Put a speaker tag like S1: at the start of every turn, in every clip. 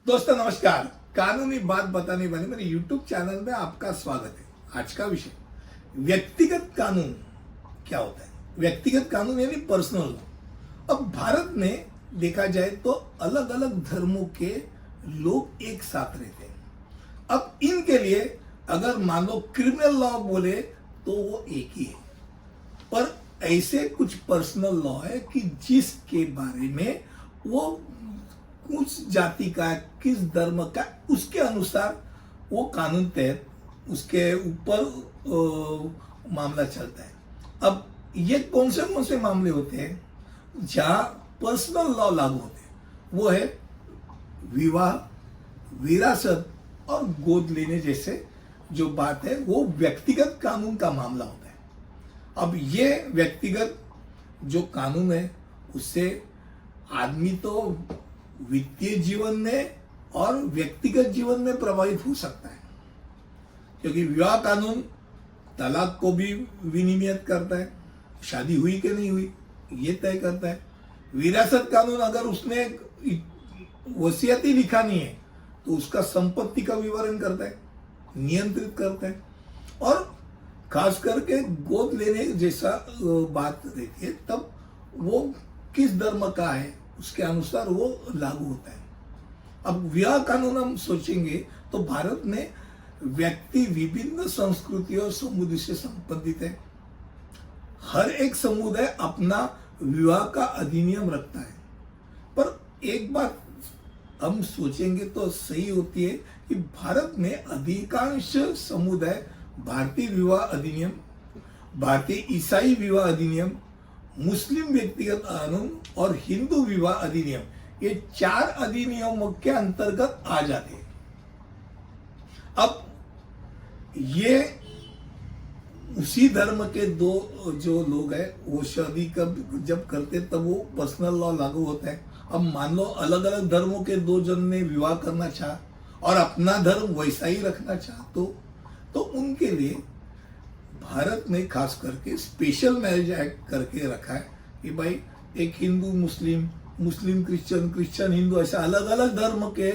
S1: दोस्तों नमस्कार। कानूनी बात बताने वाले मेरे YouTube चैनल में आपका स्वागत है। आज का विषय व्यक्तिगत कानून क्या होता है। व्यक्तिगत कानून यानी पर्सनल लॉ। अब भारत में देखा जाए तो अलग अलग धर्मों के लोग एक साथ रहते हैं। अब इनके लिए अगर मान लो क्रिमिनल लॉ बोले तो वो एक ही है, पर ऐसे कुछ पर्सनल लॉ है कि जिसके बारे में वो कुछ जाति का, किस धर्म का, उसके अनुसार वो कानून तहत उसके ऊपर मामला चलता है। अब ये कौन से मामले होते हैं जहां पर्सनल लॉ लागू होते हैं? वो है विवाह, विरासत और गोद लेने जैसे जो बात है वो व्यक्तिगत कानून का मामला होता है। अब ये व्यक्तिगत जो कानून है उससे आदमी तो वित्तीय जीवन में और व्यक्तिगत जीवन में प्रभावित हो सकता है, क्योंकि विवाह कानून तलाक को भी विनियमित करता है, शादी हुई कि नहीं हुई ये तय करता है। विरासत कानून अगर उसने वसीयत ही लिखा नहीं है तो उसका संपत्ति का विवरण करता है, नियंत्रित करता है। और खास करके गोद लेने जैसा बात रहती है तब वो किस धर्म का है उसके अनुसार वो लागू होता है। अब विवाह कानून हम सोचेंगे तो भारत में व्यक्ति विभिन्न संस्कृति और समुदाय से संबंधित है। हर एक समुदाय अपना विवाह का अधिनियम रखता है, पर एक बात हम सोचेंगे तो सही होती है कि भारत में अधिकांश समुदाय भारतीय विवाह अधिनियम, भारतीय ईसाई विवाह अधिनियम, मुस्लिम व्यक्तिगत कानून और हिंदू विवाह अधिनियम, ये 4 अधिनियमों के अंतर्गत आ जाते हैं। अब ये उसी धर्म के दो जो लोग हैं वो शादी जब करते तब वो पर्सनल लॉ लागू होता है। अब मान लो अलग अलग धर्मों के दो जन ने विवाह करना चाहा और अपना धर्म वैसा ही रखना चाहा तो उनके लिए भारत ने खास करके स्पेशल मैरिज एक्ट करके रखा है कि भाई एक हिंदू मुस्लिम, मुस्लिम क्रिश्चियन, क्रिश्चियन हिंदू, ऐसा अलग अलग धर्म के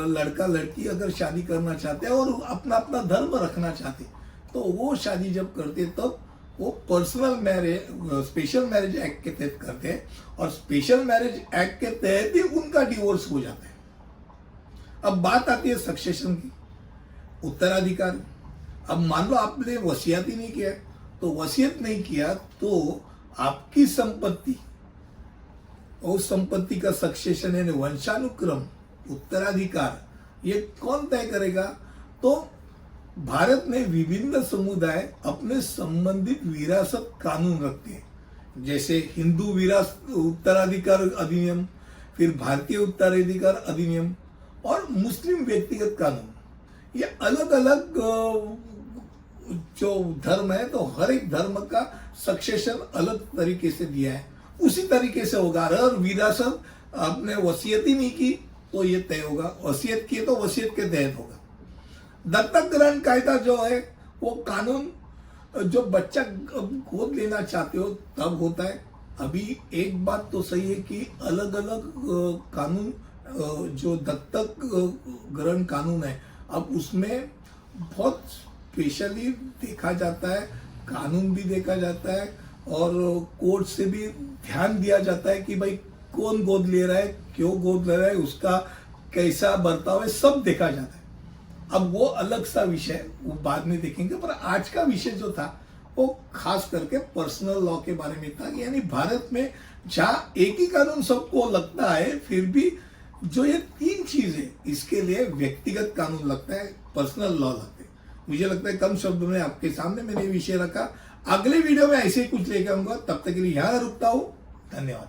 S1: लड़का लड़की अगर शादी करना चाहते हैं और अपना अपना धर्म रखना चाहते तो वो शादी जब करते तब वो personal marriage special marriage act के तहत करते हैं और स्पेशल मैरिज एक्ट के तहत ही उनका डिवोर्स हो जाता है। अब बात आती है सक्सेशन की, उत्तराधिकार। अब मान लो आपने वसीयत ही नहीं किया, तो वसीयत नहीं किया तो आपकी संपत्ति, उस संपत्ति का सक्सेशन यानी वंशानुक्रम, उत्तराधिकार, ये कौन तय करेगा? तो भारत में विभिन्न समुदाय अपने संबंधित विरासत कानून रखते हैं, जैसे हिंदू विरासत उत्तराधिकार अधिनियम, फिर भारतीय उत्तराधिकार अधिनियम और मुस्लिम व्यक्तिगत कानून। ये अलग अलग जो धर्म है तो हर एक धर्म का सक्सेशन अलग तरीके से दिया है, उसी तरीके से होगा। अगर विरासत आपने वसीयत ही नहीं की तो ये तय होगा, वसीयत की तो वसीयत के तहत होगा। दत्तक ग्रहण कायदा जो है वो कानून जो बच्चा गोद लेना चाहते हो तब होता है। अभी एक बात तो सही है कि अलग अलग कानून जो दत्तक ग्रहण कानून है अब उसमें बहुत स्पेशली देखा जाता है, कानून भी देखा जाता है और कोर्ट से भी ध्यान दिया जाता है कि भाई कौन गोद ले रहा है, क्यों गोद ले रहा है, उसका कैसा बर्ताव है, सब देखा जाता है। अब वो अलग सा विषय वो बाद में देखेंगे, पर आज का विषय जो था वो खास करके पर्सनल लॉ के बारे में था। यानी भारत में जहाँ एक ही कानून सबको लगता है फिर भी जो ये 3 चीजें इसके लिए व्यक्तिगत कानून लगता है, पर्सनल लॉ लगता है। मुझे लगता है कम शब्दों में आपके सामने मैंने विषय रखा। अगले वीडियो में ऐसे ही कुछ लेकर आऊंगा, तब तक के लिए यहाँ रुकता हूँ। धन्यवाद।